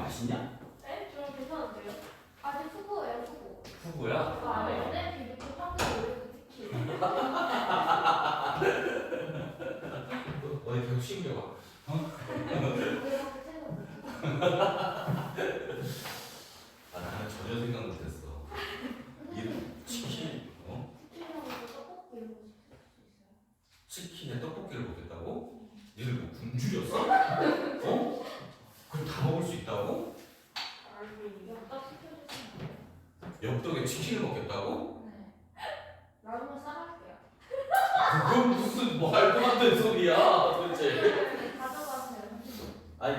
맛있냐? 네? 저는 괜찮은데요? 아직 후보예요, 후보. 후보야? 아, 네. 비비큐 황금 올리브 치킨. 어디 계속 싱겨봐. 나는 전혀 생각 못했어. 이름 치킨, 치킨하고 떡볶이 이런 거 시킬 수 있어요? 치킨에 떡볶이를 먹겠다고? 니들 뭐 굶주렸어? 그럼 다 먹을 수 있다고? 엽떡 시켜주시면 엽떡에 치킨을 먹겠다고? 네. 나중에 싸갈게요. 그건 무슨 말도 안 되는 소리야, 도대체. 가져가세요. 아니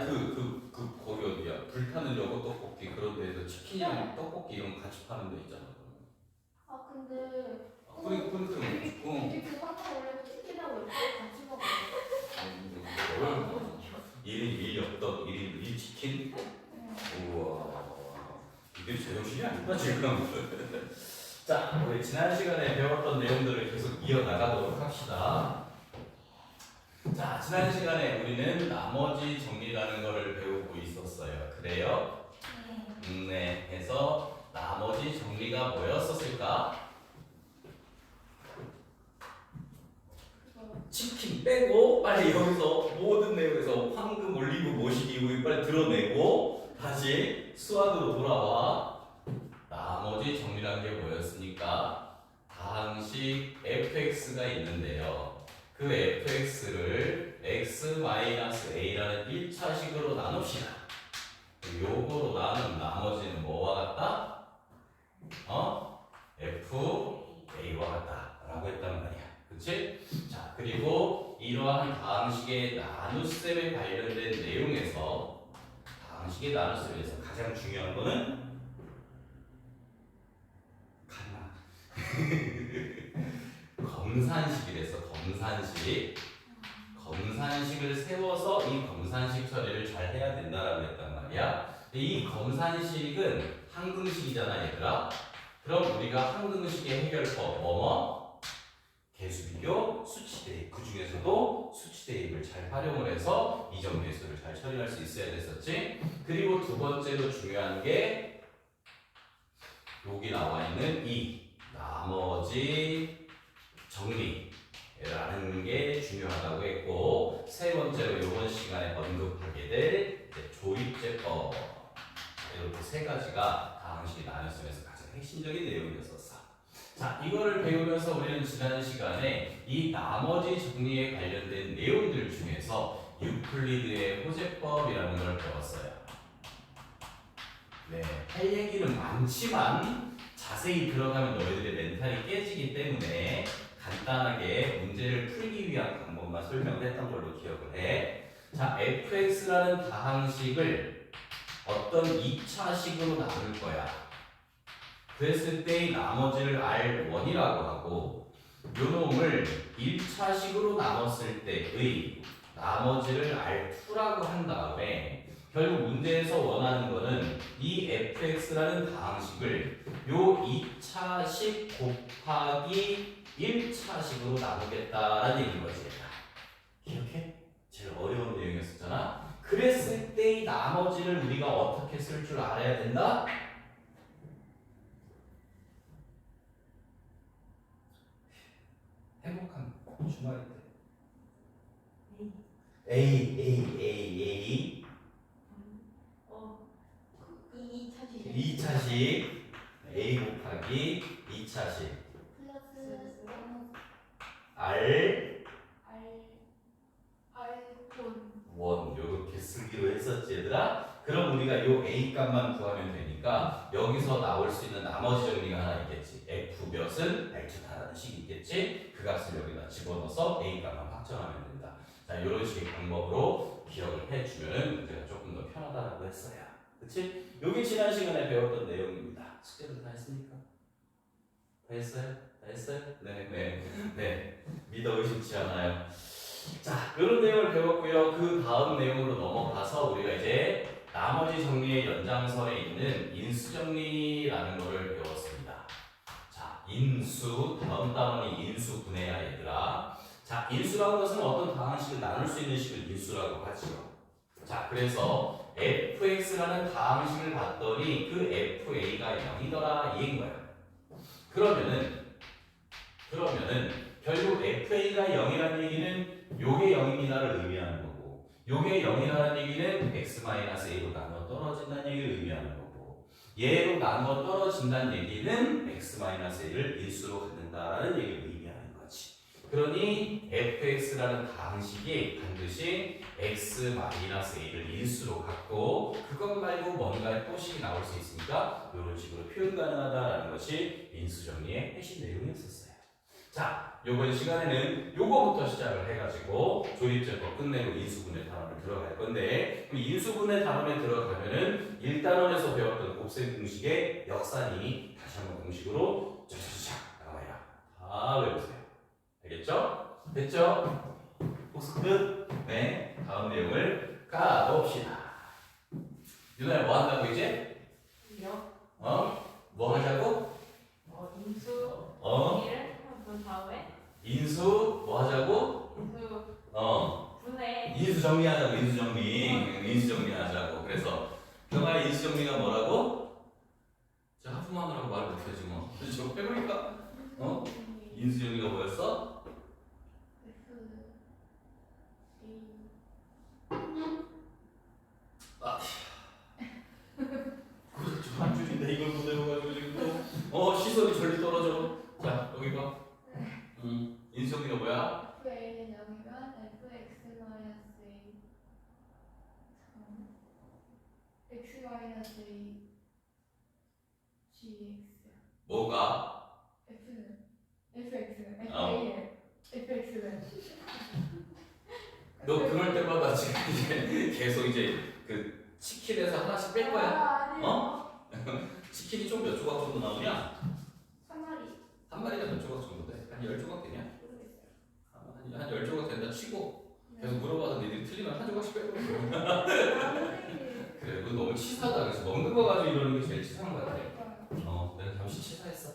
거기 어디야? 불타는 여고 떡볶이 그런 데에서 치킨이랑 떡볶이 이런 거 같이 파는 데 있잖아. 아, 근데 그럼 비비큐 황금 올리브 치킨하고 엽떡 같이 먹어요. 1인 1엽떡, 1인 1치킨? 우와, 이게 제정신이 아니다 지금. 자, 우리 지난 시간에 배웠던 내용들을 계속 이어나가도록 합시다. 자, 지난 시간에 우리는 나머지 정리라는 것을 배우고 있었어요. 그래요? 네, 해서 나머지 정리가 뭐였었을까? 치킨 빼고 빨리 여기서 모든 내용에서 황금, 올리브, 모시기, 우유 빨리 드러내고 다시 수학으로 돌아와. 나머지 정리란 게 뭐였습니까? 다항식 fx가 있는데요. 그 fx를 x-a라는 1차식으로 나눕시다. 요거로 나눈 나머지는 뭐와 같다? f-a와 같다 라고 했단 말이야. 그치? 자, 그리고 이러한 다항식의 나눗셈에 관련된 내용에서 다항식의 나눗셈에서 가장 중요한 거는 검산식이랬어. 검산식을 세워서 이 검산식 처리를 잘 해야 된다라고 했단 말이야. 이 검산식은 항등식이잖아, 얘들아. 그럼 우리가 항등식의 해결법 계수비교, 수치대입, 그 중에서도 수치대입을 잘 활용을 해서 이점 배수를 잘 처리할 수 있어야 됐었지. 그리고 두 번째로 중요한 게 여기 나와 있는 이 나머지 정리라는 게 중요하다고 했고, 세 번째로 이번 시간에 언급하게 될 조입제법, 이렇게 세 가지가 다항식이 나눴으면서 가장 핵심적인 내용이었었어. 자, 이거를 배우면서 우리는 지난 시간에 이 나머지 정리에 관련된 내용들 중에서 유클리드의 호재법이라는 걸 배웠어요. 네, 할 얘기는 많지만 자세히 들어가면 너희들의 멘탈이 깨지기 때문에 간단하게 문제를 풀기 위한 방법만 설명을 했던 걸로 기억을 해. 자, fx라는 다항식을 어떤 2차식으로 나눌 거야. 그랬을 때 나머지를 R1이라고 하고, 요 놈을 1차식으로 나눴을 때의 나머지를 R2라고 한 다음에 결국 문제에서 원하는 거는 이 fx라는 다항식을 요 2차식 곱하기 1차식으로 나누겠다라는 얘기인 거지. 기억해? 제일 어려운 내용이었었잖아. 그랬을 때 이 나머지를 우리가 어떻게 쓸 줄 알아야 된다? 행복한 주말 때 A 2차식 A 곱하기 2차식 플러스 R 원. 요렇게 쓰기로 했었지 얘들아? 그럼 우리가 요 A 값만 구하면 되니까 여기서 나올 수 있는 나머지 정리가 하나 있겠지. F 몇은 알츠다라는 식이 있겠지. 그 값을 여기다 집어넣어서 A 값만 확정하면 된다. 자, 요런 식의 방법으로 기억을 해주면 문제가 조금 더 편하다라고 했어요. 그치? 요게 지난 시간에 배웠던 내용입니다. 숙제도 다 했습니까? 다 했어요? 다 했어요? 네. 믿어 의심치 않아요. 자, 이런 내용을 배웠고요. 그 다음 내용으로 넘어가서 우리가 이제 나머지 정리의 연장선에 있는 인수 정리라는 것을 배웠습니다. 자, 인수, 다음 단원이 인수분해야 얘들아. 자, 인수라는 것은 어떤 다항식을 나눌 수 있는 식을 인수라고 하지요. 자, 그래서 fx라는 다항식을 봤더니 그 fa가 0이더라 이 얘기인 거야. 그러면은 결국 fa가 0이라는 얘기는 요게 0입니다를 의미하는 거고 요게 0이라는 얘기는 x-a로 나눠 떨어진다는 얘기를 의미하는 거고 얘로 나눠 떨어진다는 얘기는 x-a를 인수로 갖는다라는 얘기를 의미하는 거지. 그러니 fx라는 다항식이 반드시 x-a를 인수로 갖고 그것 말고 뭔가 또식이 나올 수 있으니까 이런 식으로 표현 가능하다라는 것이 인수정리의 핵심 내용이었었어요. 자, 이번 시간에는 요거부터 시작을 해가지고 조립제법 끝내고 인수분해 단원을 들어갈 건데 그럼 인수분해 단원에 들어가면은 1단원에서 배웠던 곱셈 공식의 역산이 다시 한번 공식으로 쫙쫙쫙 나와요. 다 외우세요. 알겠죠? 됐죠? 복습 끝? 네, 다음 내용을 가봅시다. 유나야 뭐 한다고 이제? 뭐 하자고? 인수 어? 일을 그 다음에 인수 뭐 하자고? 인수 분해 인수 정리하자고. 인수 정리하자고. 그래서 경아의 인수 정리가 뭐라고? 자, 하품하느라고 말 못하지 뭐. 그래서 저거 빼보니까 인수 정리가 뭐였어? 한 줄인데 이걸 못 외워가지고 지금 또 시선이 절리 떨어져. 자, 여기 봐. 인수 정리가 뭐야? fA는 0이면 fx-a x-a gx 뭐가? f는 fx는 어. fx는 너 그럴 때마다 지금 이제 계속 이제 그 치킨에서 하나씩 뺄 거야. 아니요. 치킨이 좀 몇 조각 정도 나오냐? 3마리 한 마리가 몇 조각 정도 돼? 한 10조각 되냐? 모르겠어요. 한 10조각 된다 치고 계속 물어봐서 니들이 틀리면 한 조각씩 빼고 그래, 그거 너무 치사하다. 그래서 먹는 거 가지고 이러는 게 제일 치사한 거 같아. 내가 잠시 치사했어.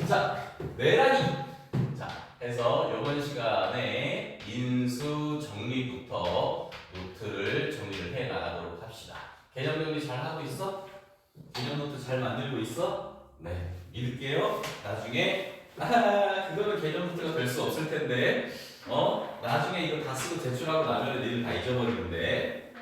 자, 내란이. 자, 해서 이번 시간에 인수 정리부터 노트를 정리를 해 나가도록 합시다. 개념 정리 잘 하고 있어? 개념 노트 잘 만들고 있어? 네, 믿을게요. 나중에 그거는 개념 노트가 될 수 없을 텐데 나중에 이거 다 쓰고 제출하고 나면 니들 다 잊어버리는데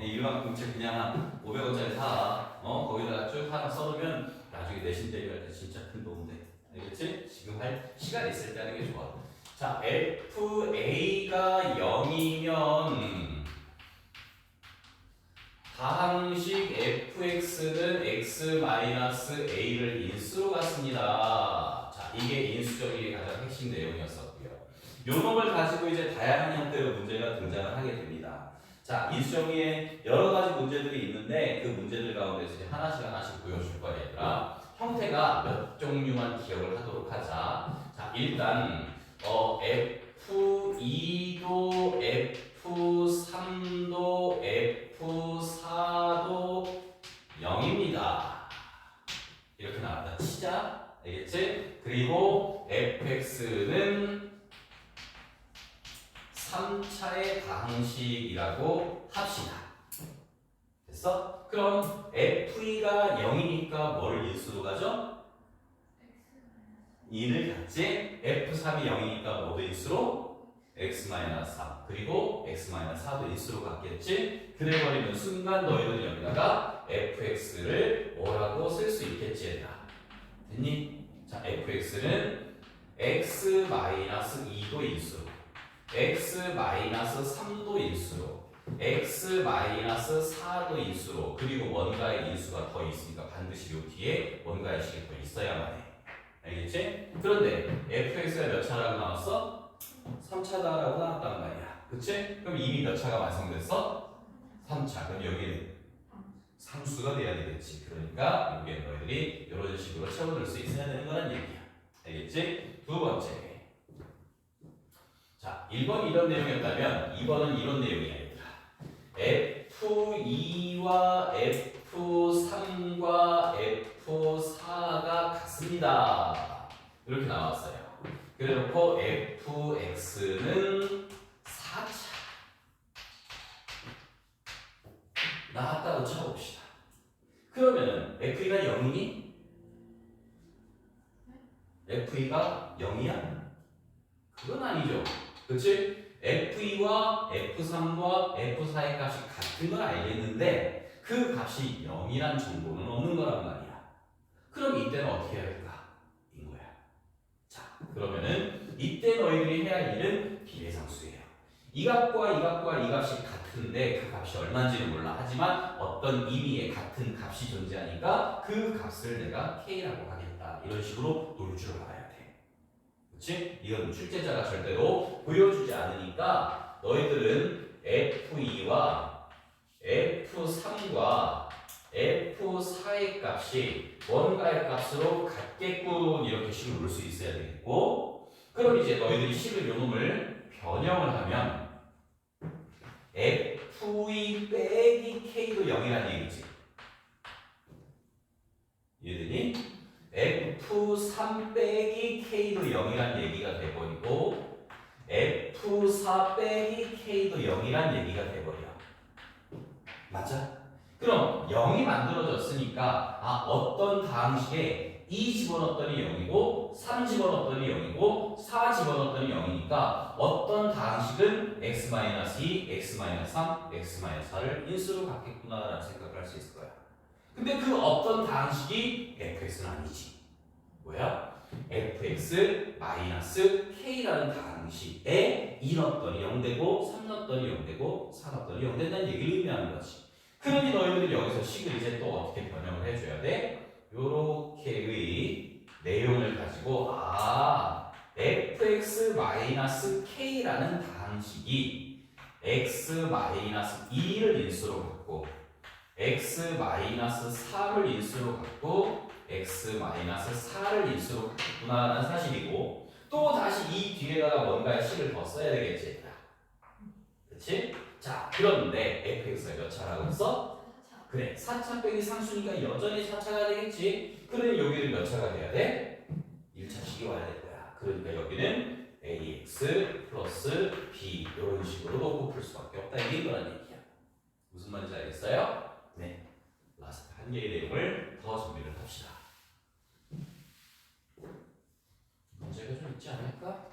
일반 공책 그냥 한 500원짜리 사. 거기다가 쭉 하나 써놓으면 나중에 내신 대비할 때 진짜 큰 도움 돼. 알겠지? 지금 할 시간 있을 때 하는 게 좋아. 자, FA가 0이면 다항식 fx는 x-a를 인수로 갖습니다. 자, 이게 인수정리의 가장 핵심 내용이었었고요. 요 놈을 가지고 이제 다양한 형태의 문제가 등장을 하게 됩니다. 자, 인수정리에 여러 가지 문제들이 있는데 그 문제들 가운데서 이제 하나씩 보여줄 거야, 얘들아. 형태가 몇 종류만 기억을 하도록 하자. 자, 일단 F2도 F3도 F4도 0입니다. 이렇게 나왔다 치자. 알겠지? 그리고 fx는 3차의 다항식이라고 합시다. 됐어? 그럼 f가 0이니까 뭐를 인수로 가죠? 2를 갖지. f3이 0이니까 뭐도 인수로? x-3 그리고 x-4도 인수로 갖겠지. 그래버리는 순간 너희들 여기다가 fx를 뭐라고 쓸 수 있겠지 얘들아. 됐니? 자, fx는 x-2도 인수로 x-3도 인수로 x-4도 인수로 그리고 뭔가의 인수가 더 있으니까 반드시 요 뒤에 뭔가의 식이 더 있어야만 해. 알겠지? 그런데 fx가 몇 차라고 나왔어? 3차다라고 나왔단 말이야. 그치? 그럼 이미 몇 차가 완성됐어? 3차. 그럼 여기는 상수가 돼야 되겠지. 그러니까 여기에 너희들이 이런 식으로 채워넣을 수 있어야 되는 거란 얘기야. 알겠지? 두 번째. 자, 1번 이런 내용이었다면 2번은 이런 내용이야, 얘들아. F2와 F3과 F4가 같습니다. 이렇게 나왔어요. 그래놓고 fx는 4차 나왔다고 쳐봅시다. 그러면은 FE가 0이니? FE가 0이야? 그건 아니죠. 그치? FE와 F3과 F4의 값이 같은 걸 알겠는데 그 값이 0이란 정보는 없는 거란 말이야. 그럼 이때는 어떻게 해야 될까? 인 거야. 자, 그러면은 이때 너희들이 해야 할 일은 비례상수예요. 이 값과 이 값과 이 값이 같은데 그 값이 얼마인지는 몰라. 하지만 어떤 의미의 같은 값이 존재하니까 그 값을 내가 K라고 하겠다. 이런 식으로 놀 줄 알아야 돼. 그렇지? 이건 출제자가 절대로 보여주지 않으니까 너희들은 F2와 F3과 F4의 값이 뭔가의 값으로 같겠군 이렇게 식을 놓을 수 있어야 되겠고 그럼 이제 너희들이 식을 요놈을 변형을 하면 F2 빼기 K도 0이라는 얘기지. 이해되니? F3 빼기 K도 0이란 얘기가 돼버리고 F4 빼기 K도 0이란 얘기가 돼버려. 맞아? 그럼 0이 만들어졌으니까 어떤 다항식에 2 집어넣었더니 0이고 3 집어넣었더니 0이고 4 집어넣었더니 0이니까 어떤 다항식은 x-2, x-3, x-4를 인수로 갖겠구나라는 생각을 할 수 있을 거야. 근데 그 어떤 다항식이 fx는 아니지. 뭐야? fx-k라는 다항식에 2 넣었더니 0 되고 3 넣었더니 0 되고 4 넣었더니 0 된다는 얘기를 의미하는 거지. 그러니 너희들이 여기서 식을 이제 또 어떻게 변형을 해줘야 돼? 요렇게의 내용을 가지고 fx-k라는 다항식이 x-2를 인수로 갖고 x-4를 인수로 갖고 x-4를 인수로 갖구나라는 사실이고 또 다시 이 뒤에다가 뭔가의 식을 더 써야 되겠지. 그렇지? 자, 그런데 fx가 몇 차라고 했어? 4차. 그래, 4차 빼기 상수니까 여전히 4차가 되겠지. 그러니 여기는 몇 차가 돼야 돼? 1차식이 와야 될 거야. 그러니까 여기는 ax 플러스 b 이런 식으로 놓고 풀 수밖에 없다. 이게 이거란 얘기야. 무슨 말인지 알겠어요? 네. 라스트 한 개의 내용을 더 정리를 합시다. 문제가 좀 있지 않을까?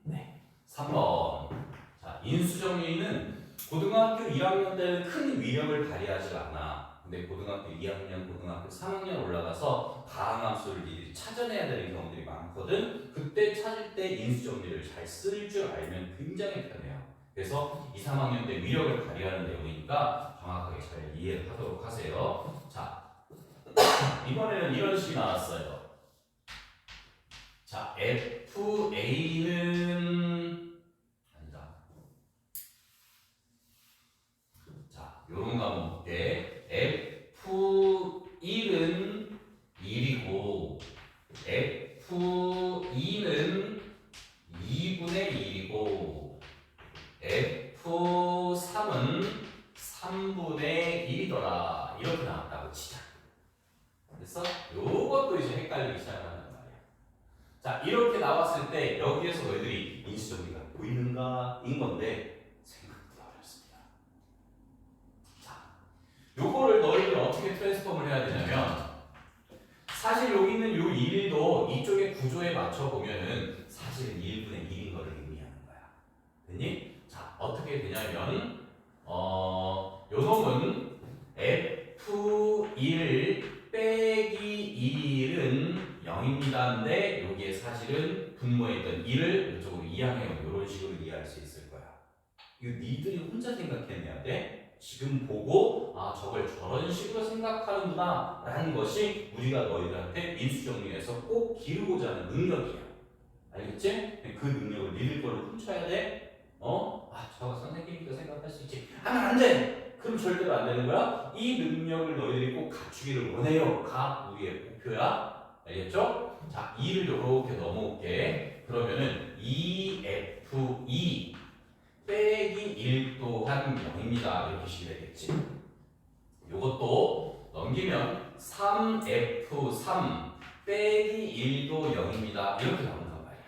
네. 3번. 자, 인수정리는 고등학교 1학년 때는 큰 위력을 발휘하지 않아. 근데 고등학교 2학년, 고등학교 3학년 올라가서 다항함수를 니들이 찾아내야 되는 경우들이 많거든. 그때 찾을 때 인수정리를 잘 쓸 줄 알면 굉장히 편해요. 그래서 2, 3학년 때 위력을 발휘하는 내용이니까 정확하게 잘 이해하도록 하세요. 자, 이번에는 이런 식이 나왔어요. 자, FA는 아니다. 자, 요런 거 한번 볼게. F1은 1이고 F2는 2분의 1이고 F3은 3분의 1이더라. 이렇게 나왔다고 치자. 그래서 요것도 이제 헷갈리기 시작하는 말이야. 자, 이렇게 나왔을 때 여기에서 너희들이 인수정리가 보이는가? 인 건데 생각보다 어렵습니다. 자, 요거를 너희들이 어떻게 트랜스폼을 해야 되냐면 사실 여기 있는 요 1도 이쪽의 구조에 맞춰 보면은 사실은 1분의 1인 거를 의미하는 거야. 됐니? 자, 어떻게 되냐면 요 놈은 F1 빼기 1은 0입니다인데 여기에 사실은 분모에 있던 1을 이쪽으로 이항해요. 이런 식으로 이해할 수 있을 거야. 이거 니들이 혼자 생각해내야 돼. 지금 보고 저걸 저런 식으로 생각하는구나 라는 것이 우리가 너희들한테 인수정리해서 꼭 기르고자 하는 능력이야. 알겠지? 그 능력을 니들 걸로 훔쳐야 돼. 저거 선생님이니까 생각할 수 있지. 하면 안 돼. 그럼 절대로 안 되는 거야. 이 능력을 너희들이 꼭 갖추기를 원해요. 가 우리의 목표야. 알겠죠? 자, 2를 이렇게 넘어올게. 그러면은 2F2 빼기 1 또한 0입니다. 이렇게 식이 되겠지. 요것도 넘기면 3F3 빼기 1도 0입니다. 이렇게 나온단 말이야.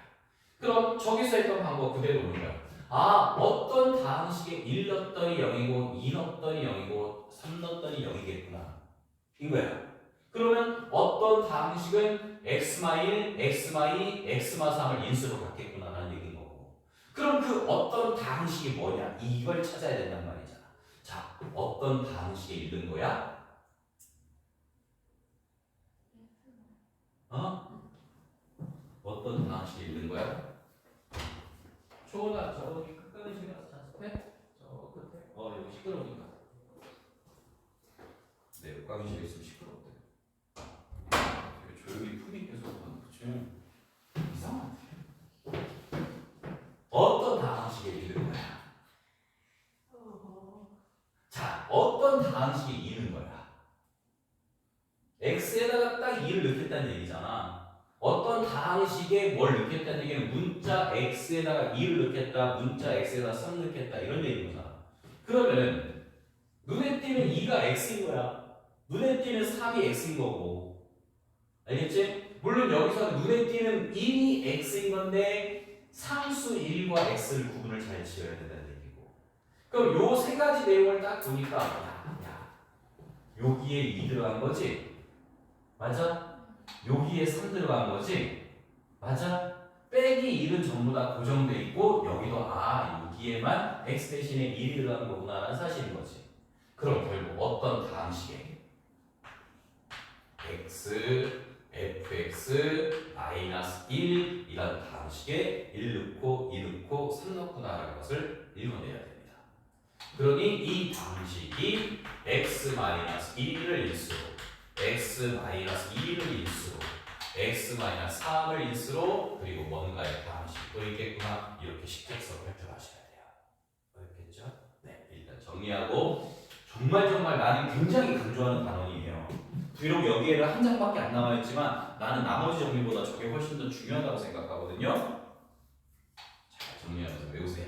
그럼 저기서 했던 방법 그대로 오는 거야. 아, 어떤 다항식에 1 넣었더니 0이고 2 넣었더니 0이고 3 넣었더니 0이겠구나. 이거야. 그러면 어떤 다항식은 x마1, x마2, x마3을 인수로 갖겠구나라는 얘기인 거고. 그럼 그 어떤 다항식이 뭐냐? 이걸 찾아야 된단 말이잖아. 자, 어떤 다항식에 있는 거야? 어? 어떤 다항식에 있는 거야? 초나 저기 끝까지 가서 자습해? 저 끝에? 여기 시끄러우니까. 네, 꽝실에 있으면 시끄럽대. 조용히 푸딩 계속 하는 거지. 이상하대. 어떤 다항식에 있는 거야? 자, 어떤 다항식에 있는 거야? x에다가 딱 2를 넣겠다는 얘기잖아. 어떤 다항식에 뭘 넣겠다는 얘기는 문자 x에다가 2를 넣겠다, 문자 x에다가 3 넣겠다 이런 얘기인 거잖아. 그러면 눈에 띄는 2가 x인 거야. 눈에 띄는 3이 x인 거고. 알겠지? 물론 여기서 눈에 띄는 1이 x인 건데 상수 1과 x를 구분을 잘 지어야 된다는 얘기고. 그럼 요 세 가지 내용을 딱 보니까 야, 여기에 2 들어간 거지? 맞아? 여기에 3 들어간 거지? 맞아? 빼기 1은 전부 다 고정돼 있고 여기도 여기에만 x 대신에 1이 들어간 거구나라는 사실인 거지. 그럼 결국 어떤 다항식에 x, fx, 마이너스 1 이런 다항식에 1 넣고 2 넣고 3 넣구나라는 것을 읽어내야 됩니다. 그러니 이 다항식이 x-1을 인수로 x-2를 인수로 x-3을 인수로 그리고 뭔가의 다항식도 있겠구나 이렇게 식tex으로 펼쳐가셔야 돼요. 알겠죠? 네, 일단 정리하고 정말 나는 굉장히 강조하는 단원이에요. 비록 여기에는 한 장밖에 안 남아있지만 나는 나머지 정리보다 저게 훨씬 더 중요하다고 생각하거든요. 잘 정리하면서 외우세요.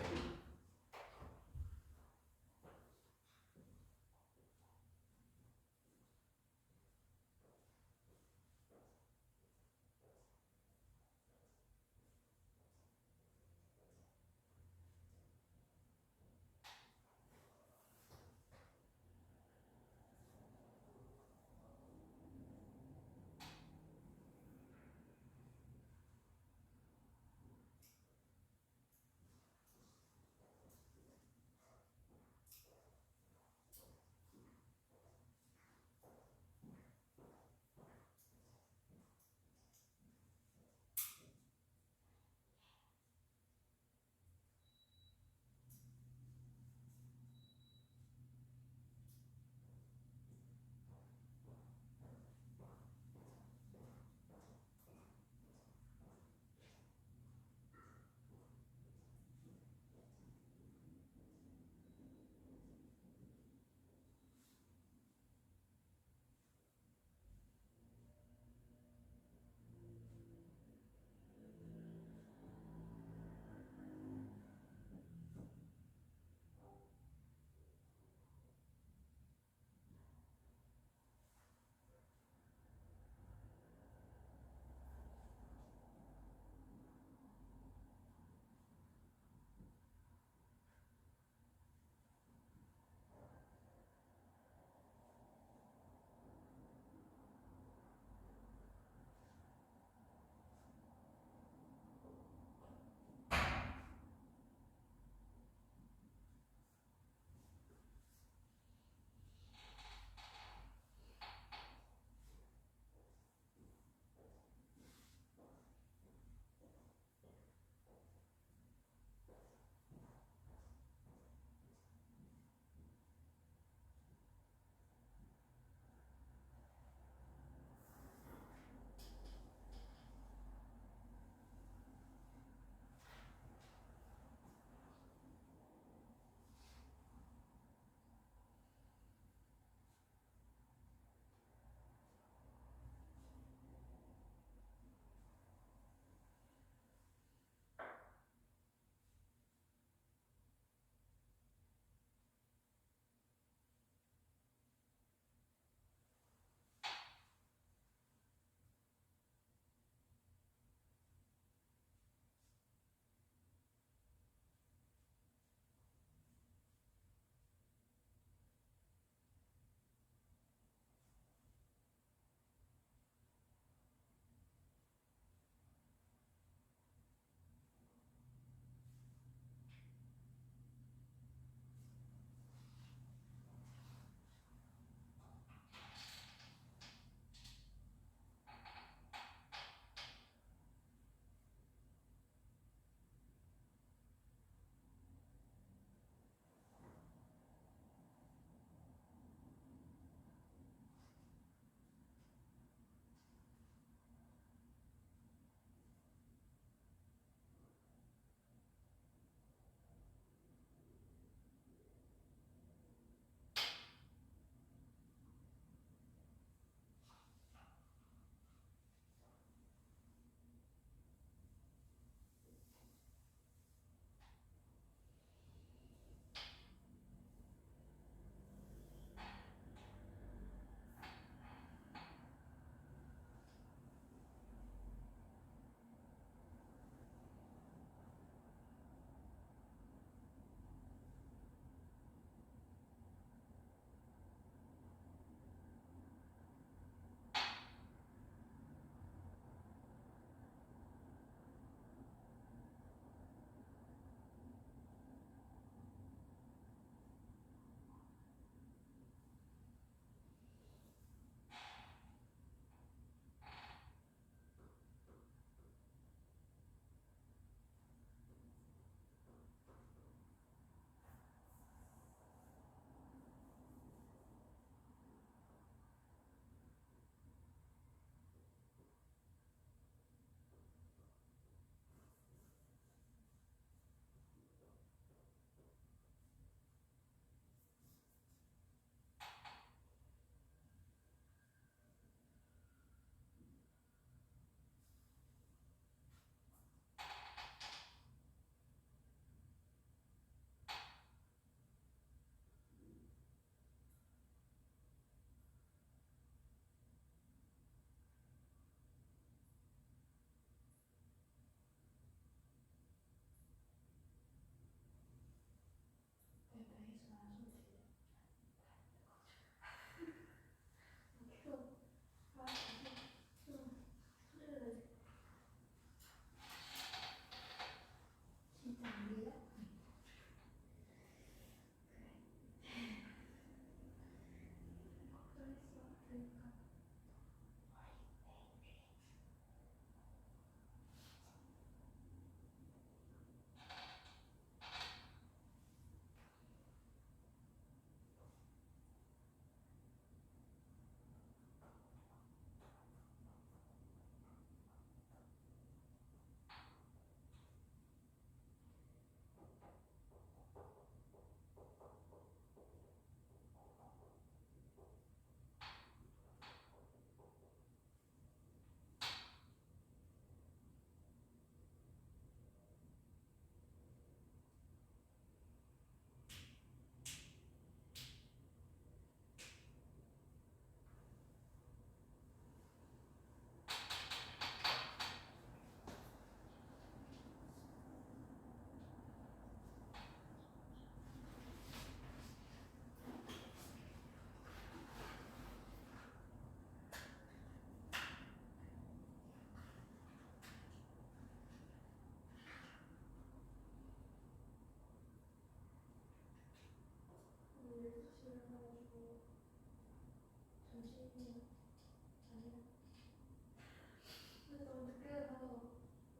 근데 너무 늦게 가서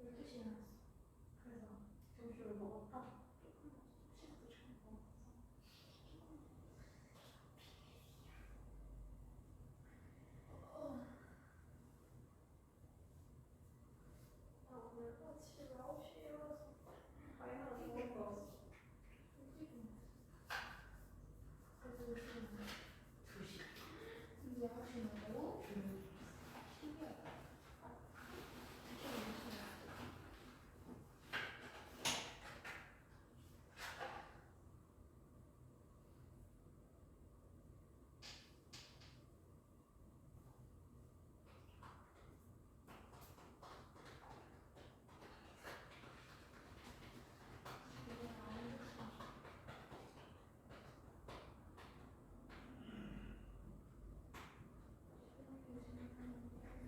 12시에 나왔어. 그래서 점심을 먹었다. 조금 식도 좀 먹었어. 나 오늘 아침에 9시에 일어났어. 다이나가 먹을 거였어. 그래서 2시. 근데 9시에 먹고 신기하다.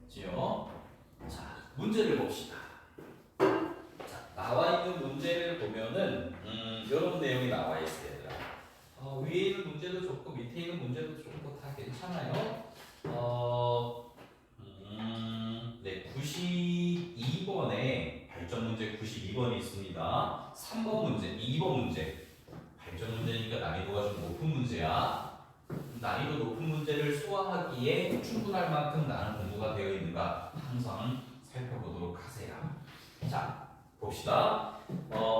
지요. 자, 문제를 봅시다. 자, 나와 있는 문제를 보면은 이런 내용이 나와 있어요, 얘들아. 위에 있는 문제도 좋고 밑에 있는 문제도 좋고 다 괜찮아요. 네, 92번에 발전 문제 92번이 있습니다. 3번 문제, 2번 문제. 발전 문제니까 난이도가 좀 높은 문제야. 난이도 높은 문제를 소화하기에 충분할 만큼 나는 공부가 되어 있는가 항상 살펴보도록 하세요. 자, 봅시다.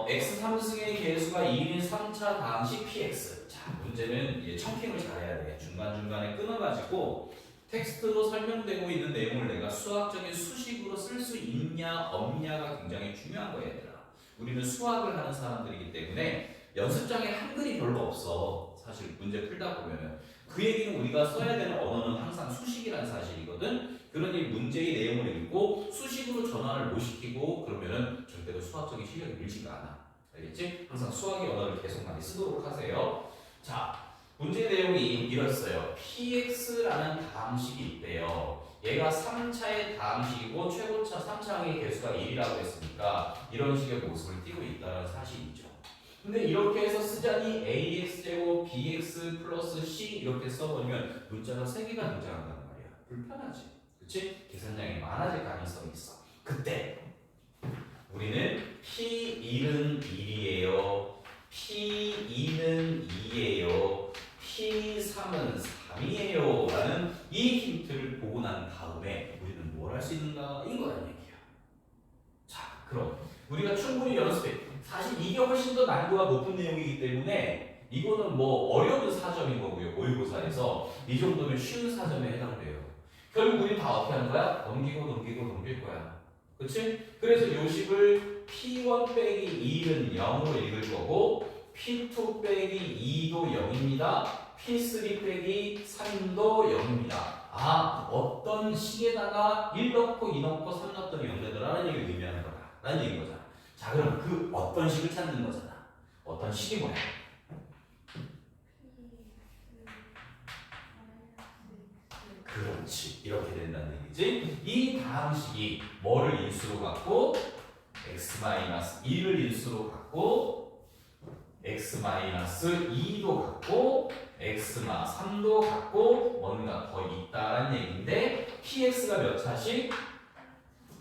x 3승의 계수가 2인 3차 다항식 px. 자, 문제는 이제 청킹을 잘해야 돼. 중간중간에 끊어가지고 텍스트로 설명되고 있는 내용을 내가 수학적인 수식으로 쓸 수 있냐 없냐가 굉장히 중요한 거야, 얘들아. 우리는 수학을 하는 사람들이기 때문에 연습장에 한글이 별로 없어. 사실 문제 풀다 보면은 그 얘기는 우리가 써야 되는 언어는 항상 수식이라는 사실이거든. 그러니 문제의 내용을 읽고 수식으로 전환을 못 시키고 그러면은 절대로 수학적인 실력이 늘지가 않아. 알겠지? 항상 수학의 언어를 계속 많이 쓰도록 하세요. 자, 문제 내용이 이렇어요. px라는 다항식이 있대요. 얘가 3차의 다항식이고 최고차 3차항의 개수가 1이라고 했으니까 이런 식의 모습을 띠고 있다는 사실이죠. 근데 이렇게 해서 쓰자니 ax제곱 bx 플러스 c 이렇게 써버리면 문자가 3개가 등장한단 말이야. 불편하지. 그치? 계산량이 많아질 가능성이 있어. 그때 우리는 p1은 1이에요. p2는 2예요. p3은 3이에요. 라는 이 힌트를 보고 난 다음에 우리는 뭘 할 수 있는가? 이거란 얘기야. 자, 그럼 우리가 충분히 연습해. 사실 이게 훨씬 더 난이도가 높은 내용이기 때문에 이거는 뭐 어려운 사점인 거고요. 모의고사에서 이 정도면 쉬운 사점에 해당돼요. 결국 우리 다 어떻게 하는 거야? 넘길 거야. 그치? 그래서 요식을 P1 빼기 2는 0으로 읽을 거고 P2 빼기 2도 0입니다. P3 빼기 3도 0입니다. 아, 어떤 식에다가 1 넣고 2 넣고 3 넣었더니 0 되더라는 얘기를 의미하는 거다. 라는 얘기인 거잖아. 자, 그럼 그 어떤 식을 찾는 거잖아. 어떤 식이 뭐야? 그렇지. 이렇게 된다는 얘기지. 이 다항식이 뭐를 인수로 갖고 x-2를 인수로 갖고 x-2도 갖고 x-3도 갖고 뭔가 더 있다는 얘기인데 px가 몇 차식?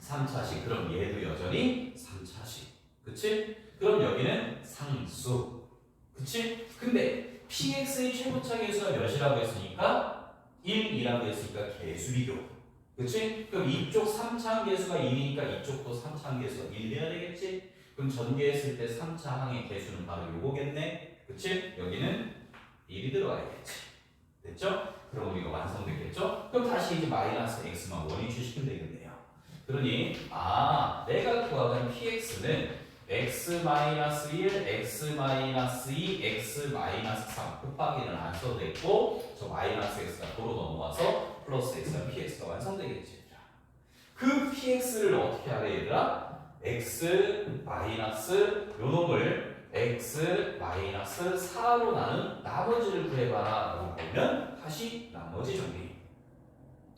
3차식. 그럼 얘도 여전히 3차식. 그치? 그럼 여기는 상수. 그치? 근데 px의 최고차 계수가 몇이라고 했으니까 1이라고 했으니까 개수비교. 그치? 그럼 이쪽 3차항 계수가 1이니까 이쪽도 3차항 계수가 1 돼야 되겠지? 그럼 전개했을 때 3차항의 개수는 바로 요거겠네? 그치? 여기는 1이 들어가야겠지. 됐죠? 그럼 우리가 완성됐겠죠? 그럼 다시 이제 마이너스 x만 원위치시키면 되겠네요. 그러니 내가 구하는 px는 x-1, x-2, x-3 곱하기는 안 써도 되고 저 마이너스 x가 도로 넘어와서 플러스 x가 px가 완성되겠지. 그 px를 어떻게 하래 얘들아? x 마이너스 요 놈을 x-4로 나눈 나머지를 구해봐라 라고 보면 다시 나머지 정리.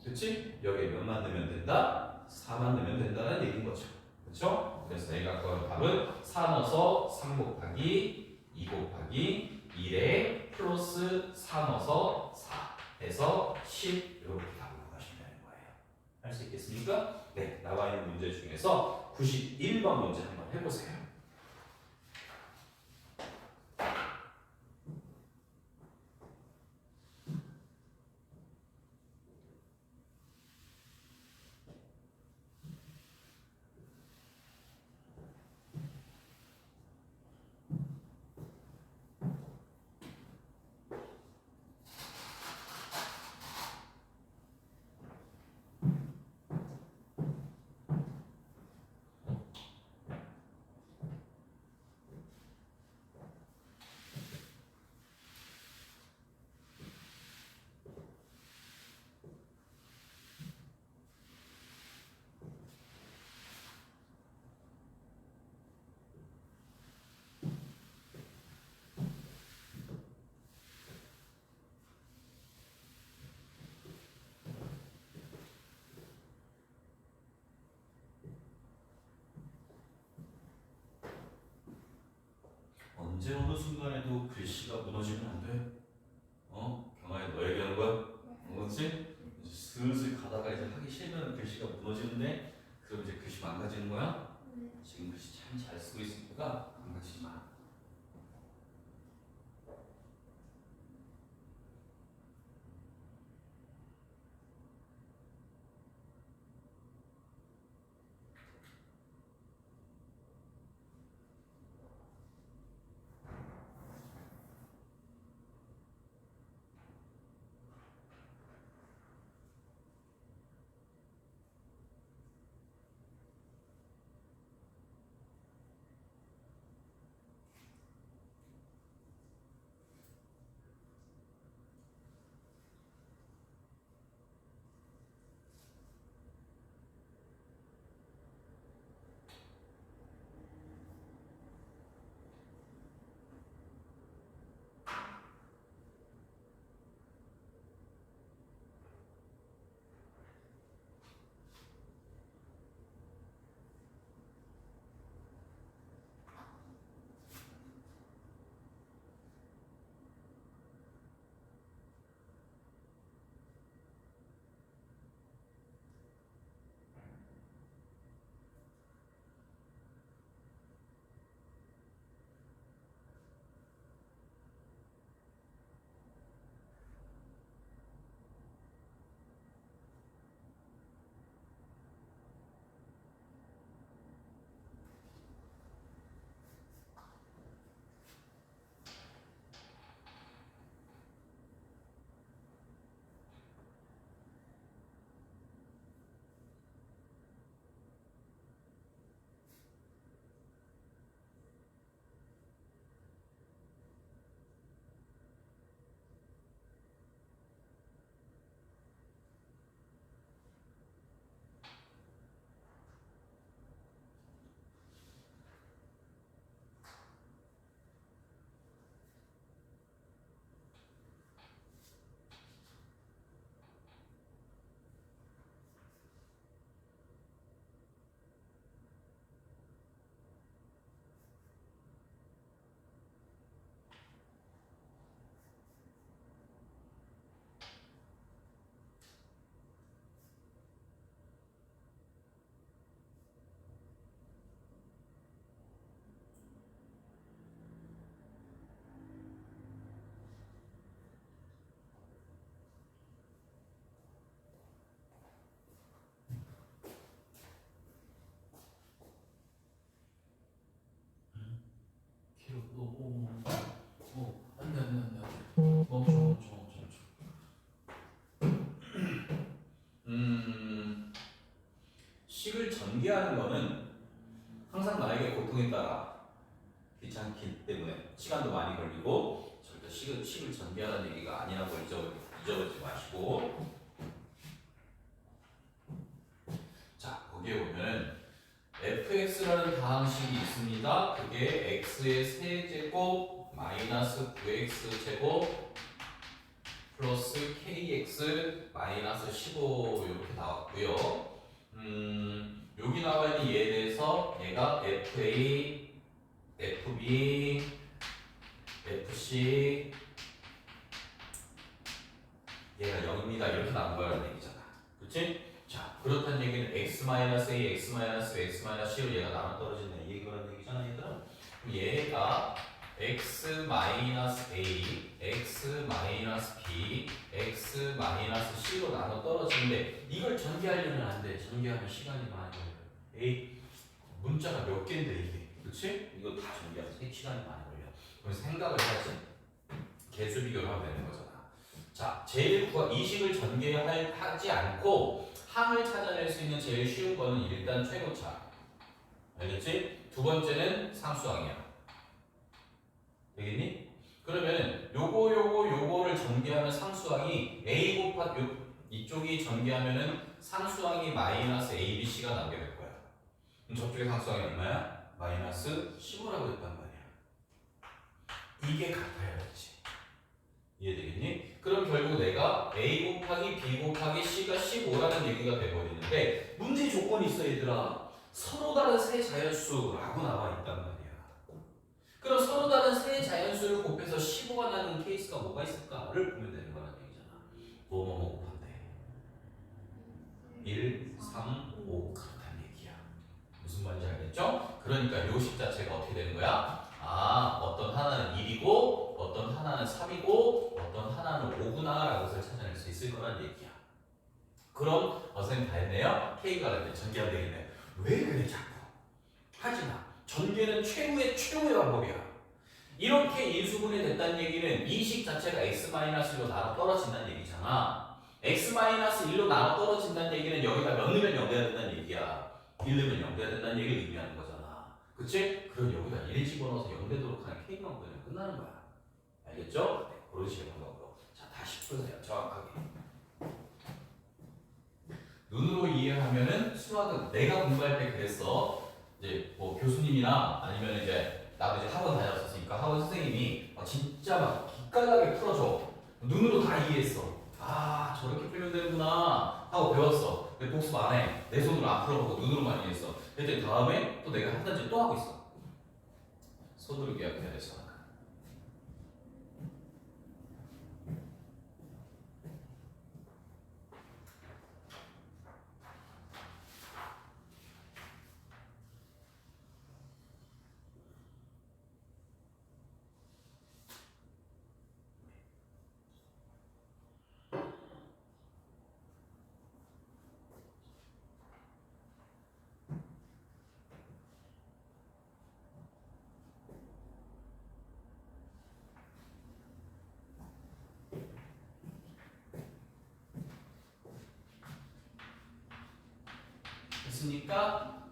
그치? 여기에 몇만 넣으면 된다? 4만 넣으면 된다는 얘기인 거죠. 그렇죠? 그래서 내가 구한 답은 4 넣어서 3 곱하기 2 곱하기 1에 플러스 4 넣어서 4 해서 10 문제가 네, 나와 있는 문제 중에서 91번 문제 한번 해보세요. 언제 어느 순간에도 글씨가 무너지면 안 돼. 경아야 너 얘기하는 거야? 그렇지? 이제 슬슬 가다가 이제 하기 싫으면 글씨가 무너지는데 그럼 이제 글씨 망가지는 거야? 네. 지금 글씨 참 잘 쓰고 있으니까 망가지지 마. 안돼 안돼 안돼 멈춰. 식을 전개하는 거는 항상 나에게 고통이 따라 귀찮기 때문에 시간도 많이 걸리고 절대 식을 전개하는 얘기가 아니라고 잊어버리지 마시고. 자, 거기에 보면 fx라는 다항식이 있습니다. 그게 x의 세제곱 마이너스 9x 제곱 플러스 kx 마이너스 15 이렇게 나왔고요. 여기 나와 있는 얘에 대해서 얘가 fa, fb, fc 얘가 0입니다. 이렇게 나온 거라는 얘기잖아. 그치? 자, 그렇다는 얘기는 x-a, x-b, x-c로 얘가 나눠 떨어진다. 이 얘기라는 얘기잖아, 얘들아. 그럼 얘가 x-a, x-b, x-c로 나눠 떨어지는데 이걸 전개하려면 안 돼. 전개하면 시간이 많이 걸려요. 에이, 문자가 몇 개인데 이게. 그치? 이거 다 전개하면 시간이 많이 걸려. 그래서 생각을 해야지. 개수 비교를 하면 되는 거잖아. 자, 이식을 전개하지 않고 항을 찾아낼 수 있는 제일 쉬운 거는 일단 최고차. 알겠지? 두 번째는 상수항이야. 되겠니? 그러면 요거를 전개하면 상수항이 a 곱하기 이쪽이 전개하면은 상수항이 마이너스 abc가 나오게 될 거야. 그럼 저쪽의 상수항이 얼마야? 마이너스 15라고 했단 말이야. 이게 같아야지. 이해되겠니? 그럼 결국 내가 a 곱하기 b 곱하기 c가 15라는 얘기가 돼버리는데 문제 조건이 있어 얘들아. 서로 다른 세 자연수라고 나와 있단 말이야. 그럼 서로 다른 세 자연수를 곱해서 15가 나는 케이스가 뭐가 있을까를 보면 되는 거라는 얘기잖아. 뭐뭐 곱한데 1, 3, 5 그렇다는 얘기야. 무슨 말인지 알겠죠? 그러니까 요식 자체가 어떻게 되는 거야? 아, 어떤 하나는 1이고 어떤 하나는 3이고 어떤 하나는 5구나 라고 해서 찾아낼 수 있을 거란 얘기야. 그럼 선생님 다 했네요? K가 되면 전개하면 되겠네. 왜 그래 자꾸? 하지마. 전개는 최후의 방법이야. 이렇게 인수분해 됐다는 얘기는 이식 자체가 x-1로 나눠 떨어진다는 얘기잖아. x-1로 나눠 떨어진다는 얘기는 여기다 몇 넣으면 0 돼야 된다는 얘기야. 1 넣으면 0 돼야 된다는 얘기를 의미하는 거잖아. 그치? 그럼 여기다 1 집어넣어서 0 되도록 하는 K만 구해면 끝나는 거야. 알겠죠? 네, 그런 식의 방법으로. 자, 다시 풀어세요. 정확하게. 눈으로 이해하면은 수학은 내가 공부할 때 그랬어. 이제 뭐 교수님이나 아니면 이제 나도 이제 학원 다녔었으니까 학원 선생님이 진짜 막 기깔나게 풀어줘. 눈으로 다 이해했어. 아, 저렇게 풀면 되는구나 하고 배웠어. 근데 복습 안 해. 내 손으로 안 풀어보고 눈으로만 이해했어. 그랬더니 다음에 또 내가 하던지 또 하고 있어. 손으로 기억해야 돼서. 됐습니까?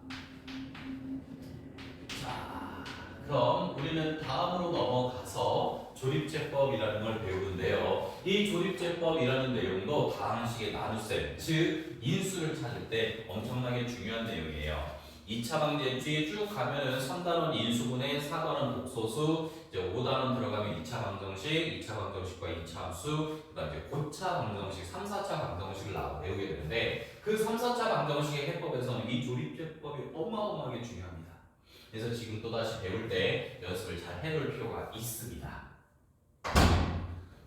자, 그럼 우리는 다음으로 넘어가서 조립제법이라는 걸 배우는데요. 이 조립제법이라는 내용도 다항식의 나눗셈, 즉 인수를 찾을 때 엄청나게 중요한 내용이에요. 2차 방제 뒤에 쭉 가면은 3단원 인수분해, 4단원 복소수, 이제 5단원 들어가면 2차 방정식, 2차 방정식과 2차 함수, 그다음 이제 고차 방정식, 3, 4차 방정식을 배우게 되는데 그 3, 4차 방정식의 해법에서는 이 조립제법이 어마어마하게 중요합니다. 그래서 지금 또다시 배울 때 연습을 잘 해놓을 필요가 있습니다.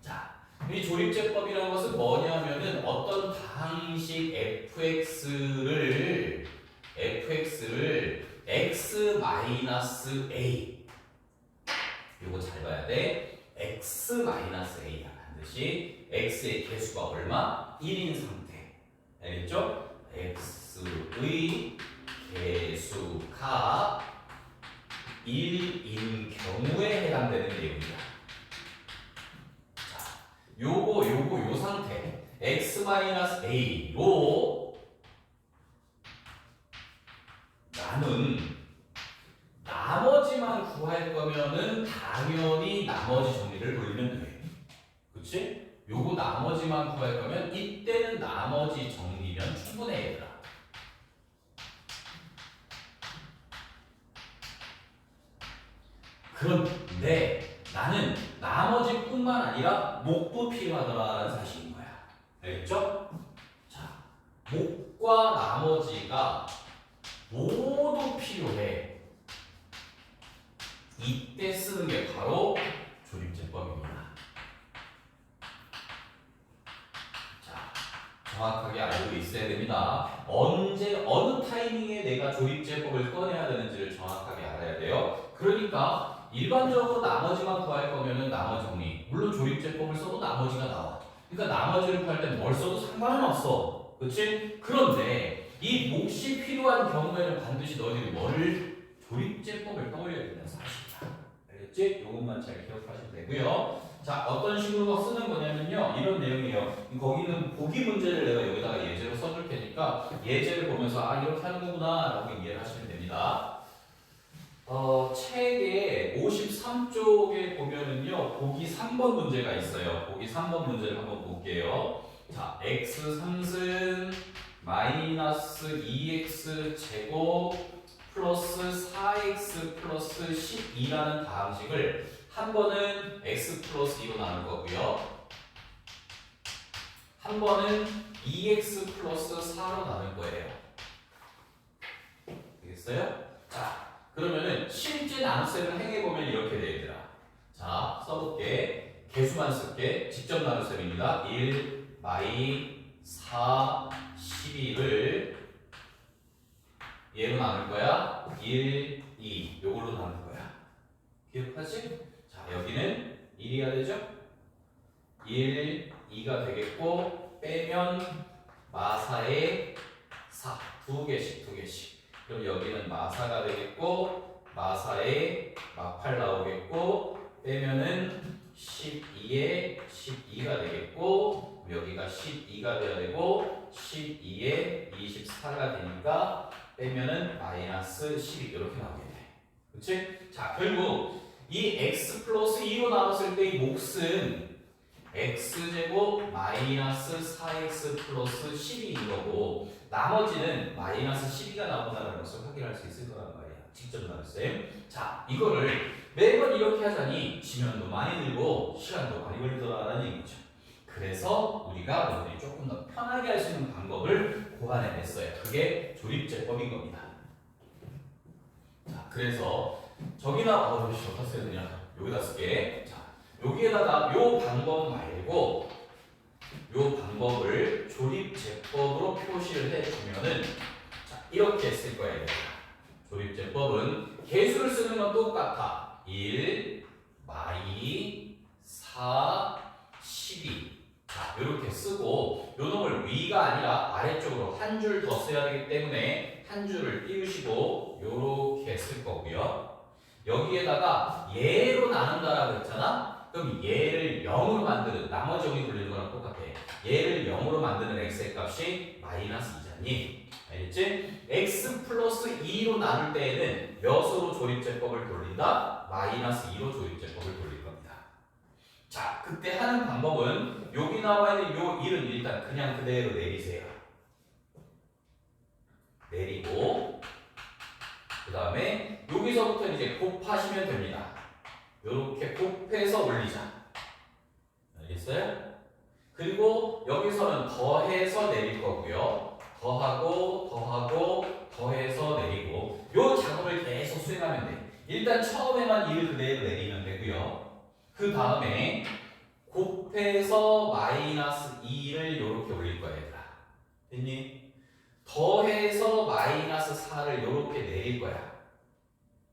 자, 이 조립제법이라는 것은 뭐냐면은 어떤 다항식 fx를 x-a 요거 잘 봐야 돼. x-a야. 반드시 x의 개수가 얼마? 1인 상태. 알겠죠? x의 개수가 1인 경우에 해당되는 내용이다. 자, 요 상태 x-a로 나는 나머지만 구할 거면은 당연히 나머지 정리를 돌리면 돼. 그치? 요거 나머지만 구할 거면 이때는 나머지 정리면 충분해 얘들아. 그런데 나는 나머지뿐만 아니라 목도 필요하더라라는 사실인 거야. 알겠죠? 자, 목과 나머지가 모두 필요해. 이때 쓰는 게 바로 조립제법입니다. 자, 정확하게 알고 있어야 됩니다. 언제 어느 타이밍에 내가 조립제법을 꺼내야 되는지를 정확하게 알아야 돼요. 그러니까 일반적으로 나머지만 구할 거면은 나머지 정리. 물론 조립제법을 써도 나머지가 나와. 그러니까 나머지를 구할 때 뭘 써도 상관은 없어. 그렇지? 그런데 이 몫이 필요한 경우에는 반드시 너희들이 뭐를 조립제법을 떠올려야 된다는 사실이다. 알겠지? 이것만 잘 기억하시면 되고요. 자, 어떤 식으로 쓰는 거냐면요. 이런 내용이에요. 거기는 보기 문제를 내가 여기다가 예제로 써줄 테니까 예제를 보면서 아 이렇게 하는 거구나 라고 이해를 하시면 됩니다. 책의 53쪽에 보면은요. 보기 3번 문제가 있어요. 보기 3번 문제를 한번 볼게요. 자, x 3승 마이너스 2x 제곱 플러스 4x 플러스 12라는 다항식을 한 번은 x 플러스 2로 나눌 거고요. 한 번은 2x 플러스 4로 나눌 거예요. 되겠어요? 자, 그러면은 실제 나눗셈을 행해보면 이렇게 되더라. 자, 써볼게. 개수만 쓸게. 직접 나눗셈입니다. 1, 마이, 4, 12를 얘로 나눌 거야. 1, 2. 요걸로 나눌 거야. 기억하지? 자, 여기는 1이가 되죠? 1, 2가 되겠고 빼면 마사의 4. 두 개씩. 그럼 여기는 마사가 되겠고 마사의 막8 나오겠고 빼면은 12에 12가 되겠고 여기가 12가 돼야 되고 12에 24가 되니까 빼면은 마이너스 12 이렇게 나오게 돼. 그치? 자, 결국 이 x 플러스 2로 나눴을 때 이 몫은 x제곱 마이너스 4x 플러스 12인 거고 나머지는 마이너스 12가 나온다는 것을 확인할 수 있을 거란 말이야. 직접 나눴어요. 자, 이거를 매번 이렇게 하자니 시간도 많이 들고 시간도 많이 걸리더라라는 얘기죠. 그래서 우리가 여러분들이 조금 더 편하게 할 수 있는 방법을 고안해냈어요. 그게 조립제법인 겁니다. 자, 그래서 저기다 어디다 써야 되냐? 여기다 쓸게. 자, 여기에다가 요 방법 말고 요 방법을 조립제법으로 표시를 해주면은 자, 이렇게 쓸 거예요. 조립제법은 개수를 쓰는 건 똑같아. 1, 마이, 4, 12. 자, 이렇게 쓰고 요 놈을 위가 아니라 아래쪽으로 한 줄 더 써야 되기 때문에 한 줄을 띄우시고 요렇게 쓸 거고요. 여기에다가 얘로 나눈다라고 했잖아. 그럼 얘를 0으로 만드는 나머지 0이 돌리는 거랑 똑같아. 얘를 0으로 만드는 x의 값이 마이너스 2잖니. 알겠지? x 플러스 2로 나눌 때에는 몇으로 조립제법을 돌린다? 마이너스 2로 조립제법을 돌릴 겁니다. 자, 그때 하는 방법은 여기 나와 있는 요 1은 일단 그냥 그대로 내리세요. 내리고 그 다음에 여기서부터 이제 곱하시면 됩니다. 이렇게 곱해서 올리자. 알겠어요? 그리고 여기서는 더해서 내릴 거고요. 더하고 더해서 내리고 요 작업을 계속 수행하면 돼. 일단 처음에만 1을 그대로 내리면 되고요. 그 다음에 곱해서 마이너스 2를 이렇게 올릴 거야, 얘들아. 됐니? 더해서 마이너스 4를 이렇게 내릴 거야.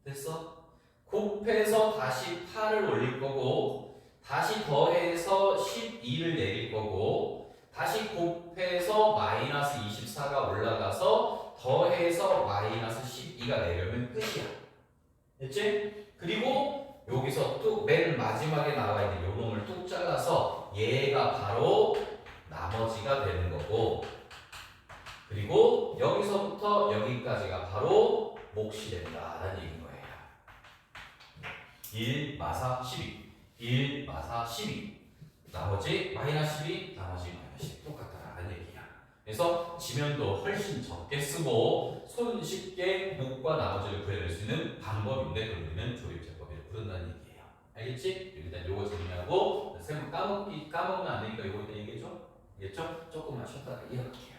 됐어? 곱해서 다시 8을 올릴 거고 다시 더해서 12를 내릴 거고 다시 곱해서 마이너스 24가 올라가서 더해서 마이너스 12가 내려면 끝이야. 됐지? 그리고 여기서 뚝 맨 마지막에 나와 있는 요 놈을 뚝 잘라서 얘가 바로 나머지가 되는 거고 그리고 여기서부터 여기까지가 바로 몫이 된다라는 얘기인 거예요. 1 마사 12 1 마사 12 나머지 마이너스 12 나머지 마이너스 12 똑같다라는 얘기야. 그래서 지면도 훨씬 적게 쓰고 손쉽게 몫과 나머지를 구해낼 수 있는 방법인데 그걸 우리는 조립제법이라고 부른다는 얘기예요. 알겠지? 일단 요거 정리하고 쌤은 까먹으면 안 되니까 요거 일단 얘기해줘. 알겠죠? 조금만 쉬었다가 이렇게